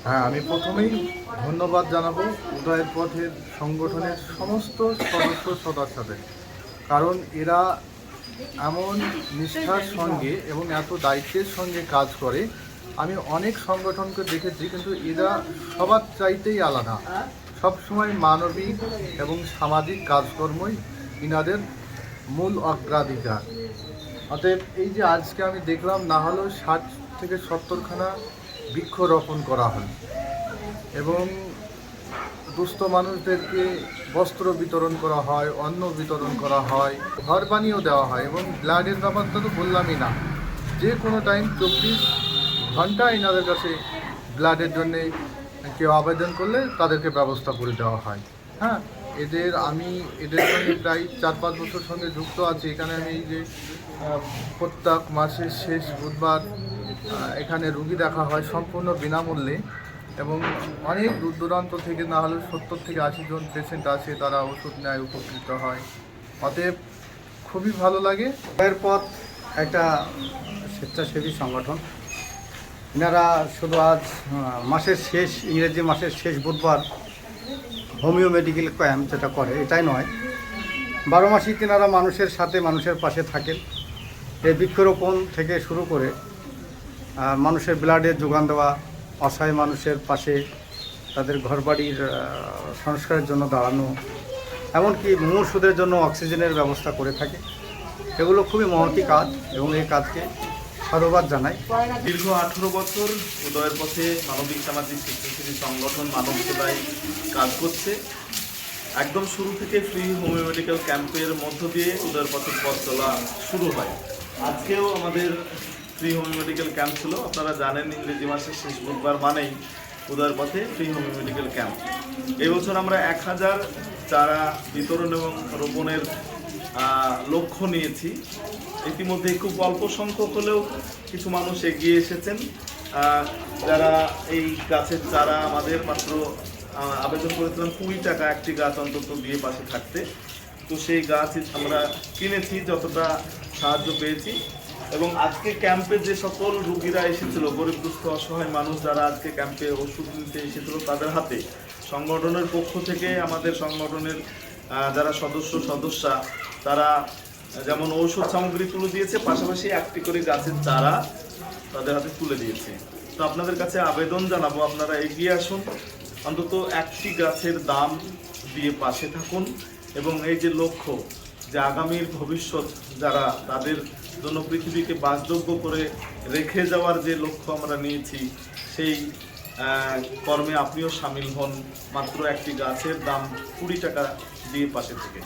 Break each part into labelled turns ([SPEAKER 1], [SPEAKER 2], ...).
[SPEAKER 1] হ্যাঁ, আমি প্রথমেই ধন্যবাদ জানাবো উদয়ের পথের সংগঠনের সমস্ত সদস্য সদস্যদের, কারণ এরা এমন নিষ্ঠার সঙ্গে এবং এত দায়িত্বের সঙ্গে কাজ করে। আমি অনেক সংগঠনকে দেখেছি, কিন্তু এরা সবার চাইতেই আলাদা। সবসময় মানবিক এবং সামাজিক কাজকর্মই এনাদের মূল অগ্রাধিকার। অতএব এই যে আজকে আমি দেখলাম, না হলেও 60 থেকে 70খানা বৃক্ষরোপণ করা হয় এবং দুস্থ মানুষদেরকে বস্ত্র বিতরণ করা হয়, অন্ন বিতরণ করা হয়, ঘর বানিয়েও দেওয়া হয়। এবং ব্লাডের ব্যাপারটা তো বললামই না, যে কোনো টাইম 24 ঘন্টা এনাদের কাছে ব্লাডের জন্যে কেউ আবেদন করলে তাদেরকে ব্যবস্থা করে দেওয়া হয়। হ্যাঁ, আমি এদের সঙ্গে প্রায় 4-5 বছর সঙ্গে যুক্ত আছি। এখানে আমি এই যে প্রত্যেক মাসের শেষ বুধবার এখানে রুগী দেখা হয় সম্পূর্ণ বিনামূল্যে, এবং অনেক দূর দূরান্ত থেকে, না হলেও 70 থেকে 80 জন পেশেন্ট আসে, তারা ওষুধ নেয়, উপকৃত হয়। অতএব খুবই ভালো লাগে।
[SPEAKER 2] উদয়ের পথ একটা স্বেচ্ছাসেবী সংগঠন। এনারা শুধু আজ ইংরেজি মাসের শেষ বুধবার হোমিও মেডিকেল ক্যাম্প যেটা করে, এটাই নয়, 12 মাসই তেনারা মানুষের সাথে, মানুষের পাশে থাকেন। এই বৃক্ষরোপণ থেকে শুরু করে মানুষের ব্লাডের যোগান দেওয়া, অসহায় মানুষের পাশে তাদের ঘরবাড়ির সংস্কারের জন্য দাঁড়ানো, এমনকি মুমূর্ষুদের জন্য অক্সিজেনের ব্যবস্থা করে থাকে। এগুলো খুবই মহতী কাজ এবং এই কাজকে সাধুবাদ জানাই।
[SPEAKER 3] দীর্ঘ 18 বছর উদয়ের পথে মানবিক সামাজিক স্বেচ্ছাসেবী সংগঠন মানব সেবায় কাজ করছে। একদম শুরু থেকে ফ্রি হোমিও মেডিকেল ক্যাম্পের মধ্য দিয়ে উদয়ের পথের পথ চলা শুরু হয়। আজকেও আমাদের ফ্রি হোমিও মেডিকেল ক্যাম্প ছিল। আপনারা জানেন, ইংরেজি মাসের শেষ বুধবার মানেই উদয়ের পথে ফ্রি হোমিও মেডিকেল ক্যাম্প। এই বছর আমরা 1000 চারা বিতরণ এবং রোপণের লক্ষ্য নিয়েছি। ইতিমধ্যে খুব অল্প সংখ্যক হলেও কিছু মানুষ এগিয়ে এসেছেন, যারা এই গাছের চারা আমাদের মাত্র আবেদন করেছিলাম 20 টাকা একটি গাছ অন্তত দিয়ে পাশে থাকতে। তো সেই গাছ আমরা কিনেছি যতটা সাহায্য পেয়েছি। এবং আজকে ক্যাম্পে যে সকল রুগীরা এসেছিল, গরিব দুস্থ অসহায় মানুষ যারা আজকে ক্যাম্পে ওষুধ নিতে এসেছিল, তাদের হাতে সংগঠনের পক্ষ থেকে আমাদের সংগঠনের যারা সদস্যা তারা যেমন ঔষধ সামগ্রী তুলে দিয়েছে, পাশাপাশি একটি করে গাছের চারা তাদের হাতে তুলে দিয়েছে। তো আপনাদের কাছে আবেদন জানাবো, আপনারা এগিয়ে আসুন, অন্তত একটি গাছের দাম দিয়ে পাশে থাকুন। এবং এই যে লক্ষ্য, যে আগামীর ভবিষ্যৎ যারা, তাদের জন্য পৃথিবীকে বাসযোগ্য করে রেখে যাওয়ার যে লক্ষ্য আমরা নিয়েছি, সেই কর্মে আপনিও সামিল হন। মাত্র একটি গাছের দাম 20 টাকা দিয়ে পাশে থেকে।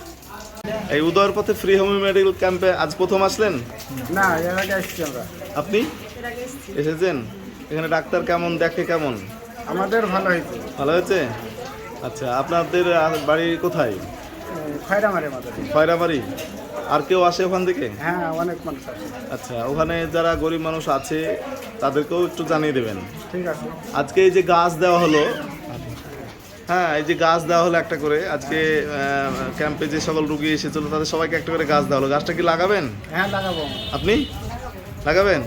[SPEAKER 3] এই উদয়ের পথে ফ্রি হোমিও মেডিকেল ক্যাম্পে আজ প্রথম আসলেন?
[SPEAKER 2] না, এর আগে আসছি আমরা।
[SPEAKER 3] আপনি এসেছেন? এখানে ডাক্তার কেমন দেখে? কেমন?
[SPEAKER 2] আমাদের ভালো হয়েছে।
[SPEAKER 3] ভালো হয়েছে? আচ্ছা, আপনাদের বাড়ি কোথায়? খয়রামারি। আর কেউ আসে ওখান থেকে?
[SPEAKER 2] হ্যাঁ, অনেক মানুষ আসে।
[SPEAKER 3] আচ্ছা, ওখানে যারা গরিব মানুষ আছে তাদেরকেও একটু জানিয়ে দেবেন।
[SPEAKER 2] ঠিক আছে।
[SPEAKER 3] আজকে এই যে গাছ দেওয়া হলো, হ্যাঁ, এই যে গাছ দেওয়া হলো একটা করে, আজকে ক্যাম্পে যে সকল রুগী এসেছিল তাদের সবাইকে একটা করে গাছ দেওয়া হলো। গাছটা কি লাগাবেন?
[SPEAKER 2] হ্যাঁ, লাগাবো।
[SPEAKER 3] আপনি লাগাবেন?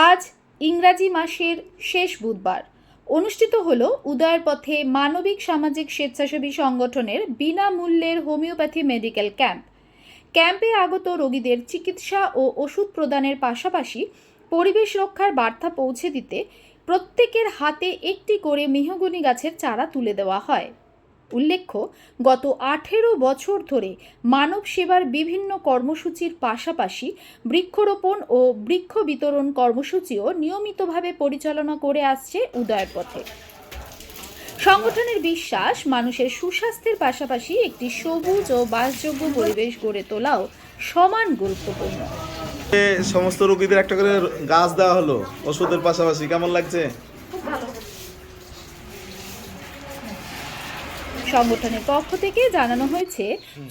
[SPEAKER 4] আজ ইংরাজি মাসের শেষ বুধবার অনুষ্ঠিত হলো উদয়ের পথে মানবিক সামাজিক স্বেচ্ছাসেবী সংগঠনের বিনামূল্যের হোমিওপ্যাথি মেডিকেল ক্যাম্প। ক্যাম্পে আগত রোগীদের চিকিৎসা ও ওষুধ প্রদানের পাশাপাশি পরিবেশ রক্ষার বার্তা পৌঁছে দিতে প্রত্যেকের হাতে একটি করে মেহগনি গাছের চারা তুলে দেওয়া হয়। উল্লেখ্য, গত 18 বছর ধরে মানব সেবার বিভিন্ন কর্মসূচির পাশাপাশি বৃক্ষরোপণ ও বৃক্ষ বিতরণ কর্মসূচিও নিয়মিতভাবে পরিচালনা করে আসছে উদয়ের পথে। সংগঠনের বিশ্বাস, মানুষের সুস্বাস্থ্যের পাশাপাশি একটি সবুজ ও বাসযোগ্য পরিবেশ গড়ে তোলাও সমান গুরুত্বপূর্ণ।
[SPEAKER 3] সমস্ত রোগীদের একটা করে গাছ দেওয়া হলো ওষুধের পাশাপাশি, কেমন লাগছে?
[SPEAKER 4] সংগঠনের পক্ষ থেকে জানানো হয়েছে,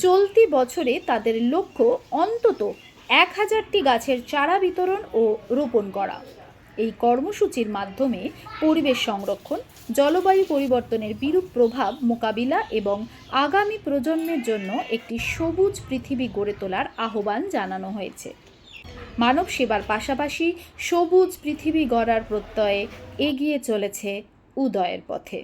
[SPEAKER 4] চলতি বছরে তাদের লক্ষ্য অন্তত 1000টি গাছের চারা বিতরণ ও রোপণ করা। এই কর্মসূচির মাধ্যমে পরিবেশ সংরক্ষণ, জলবায়ু পরিবর্তনের বিরূপ প্রভাব মোকাবিলা এবং আগামী প্রজন্মের জন্য একটি সবুজ পৃথিবী গড়ে তোলার আহ্বান জানানো হয়েছে। মানব সেবার পাশাপাশি সবুজ পৃথিবী গড়ার প্রত্যয়ে এগিয়ে চলেছে উদয়ের পথে।